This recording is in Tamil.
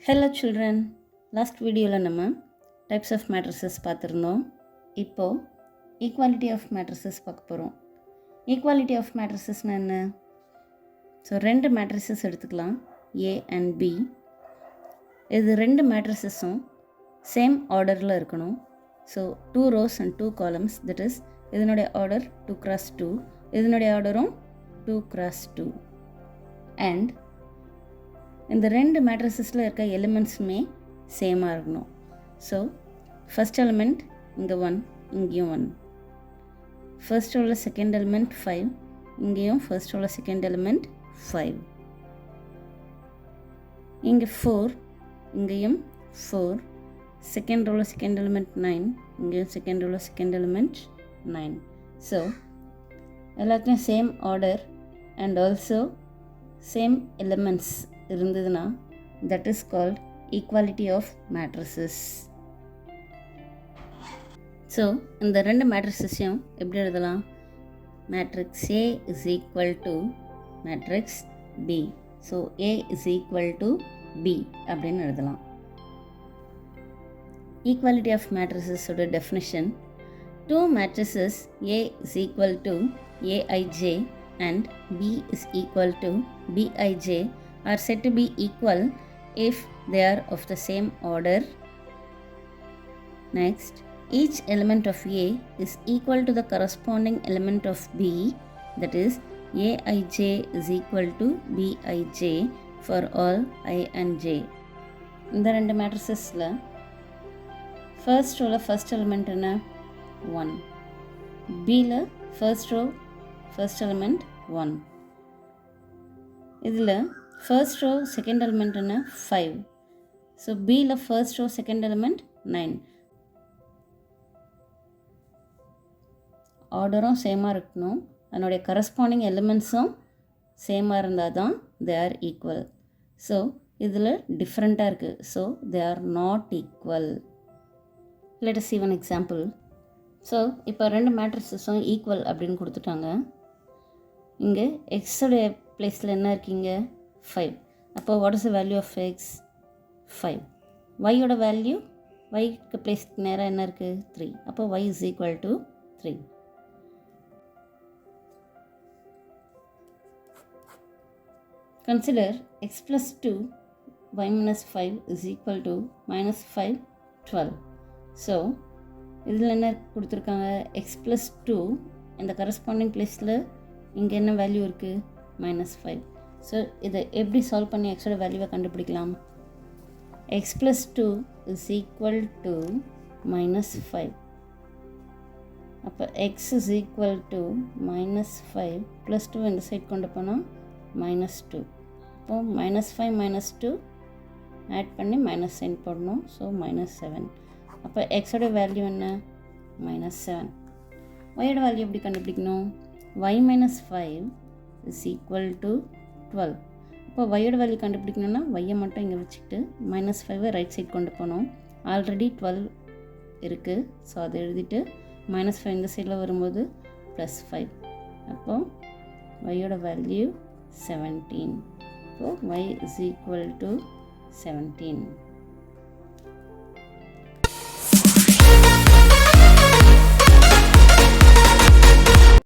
Hello children, last video நம்ம types of matrices பார்த்திருந்தோம். இப்போ equality of matrices பார்க்க போகிறோம். equality of matrices என்ன? ஸோ ரெண்டு matrices எடுத்துக்கலாம், A and B. இது ரெண்டு matricesம் சேம் ஆர்டரில் இருக்கணும். So 2 rows and 2 columns, that is இதனுடைய ஆர்டர் 2 cross 2, இதனுடைய ஆர்டரும் 2 cross 2. அண்ட் இந்த ரெண்டு மேட்ரிசஸில் இருக்க எலிமெண்ட்ஸுமே சேமாக இருக்கணும். ஸோ ஃபஸ்ட் எலிமெண்ட் இங்கே 1, இங்கேயும் 1. ஃபர்ஸ்ட் உள்ள செகண்ட் எலிமெண்ட் 5, இங்கேயும் ஃபர்ஸ்ட் உள்ள செகண்ட் எலிமெண்ட் 5. இங்கே 4, இங்கேயும் 4. செகண்ட் உள்ள செகண்ட் எலிமெண்ட் 9, இங்கேயும் செகண்ட் உள்ள செகண்ட் எலிமெண்ட் 9. ஸோ எல்லாத்தையும் same order and also same elements இருந்ததுன்னா that is called equality of matrices. So இந்த ரெண்டு மேட்ரிக்ஸையும் எப்படி எழுதலாம்? Matrix A is equal to matrix B. So A is equal to B அப்படின்னு எழுதலாம். equality of matrices ஓட definition: two matrices A is equal to Aij and B is equal to Bij are said to be equal if they are of the same order. Next, each element of A is equal to the corresponding element of B, that is Aij is equal to Bij for all I and J. இந்த ரெண்டு மேட்ரிசஸில் ஃபர்ஸ்ட் ரோவில் ஃபர்ஸ்ட் எலிமெண்ட் என்ன? 1. பியில் ஃபர்ஸ்ட் ரோ ஃபர்ஸ்ட் எலிமெண்ட் 1. இதில் ஃபர்ஸ்ட் ரோ செகண்ட் எலிமெண்ட் என்ன? 5. ஸோ பியில் ஃபர்ஸ்ட் ரோ செகண்ட் எலிமெண்ட் 9. ஆர்டரும் சேமாக இருக்கணும், அதனுடைய கரஸ்பாண்டிங் எலிமெண்ட்ஸும் சேமாக இருந்தால் தான் தே ஆர் ஈக்குவல். ஸோ இதில் டிஃப்ரெண்ட்டாக இருக்குது, so they are not equal. Let us see one example. So இப்போ ரெண்டு மேட்ரிசஸும் ஈக்குவல் அப்படின்னு கொடுத்துட்டாங்க. இங்கே எக்ஸோடைய பிளேஸில் என்ன இருக்கீங்க? 5. அப்போ what is the value of X? 5. ஒய்யோட வேல்யூ, ஒய்க்கு பிளேஸ்க்கு நேராக என்ன இருக்குது? 3. அப்போ y is equal to 3. Consider x plus 2 y minus 5 is equal to minus 5 12. So இதில் என்ன கொடுத்துருக்காங்க? x plus 2 இந்த கரஸ்பாண்டிங் பிளேஸில் இங்கே என்ன வேல்யூ இருக்குது? -5. ஸோ இதை எப்படி சால்வ் பண்ணி எக்ஸோட வேல்யூவை கண்டுபிடிக்கலாம்? x plus 2 is equal to -5. அப்போ x is equal to -5 plus 2 இந்த சைட் கொண்டு போனால் -2. அப்போ -5 -2 ஆட் பண்ணி மைனஸ் சைன் போடணும். ஸோ -7. அப்போ எக்ஸோட வேல்யூ என்ன? -7. ஒய்யோட வேல்யூ எப்படி கண்டுபிடிக்கணும்? y minus 5 is equal to 12. இப்போ ஒய்யோட வேல்யூ கண்டுபிடிக்கணும்னா ஒய்யை மட்டும் இங்கே வச்சுக்கிட்டு -5 ரைட் சைட் கொண்டு போனோம். ஆல்ரெடி 12 இருக்குது, ஸோ அதை எழுதிட்டு -5 இந்த சைடில் வரும்போது +5. அப்போது ஒய்யோட value 17. So y is equal to 17.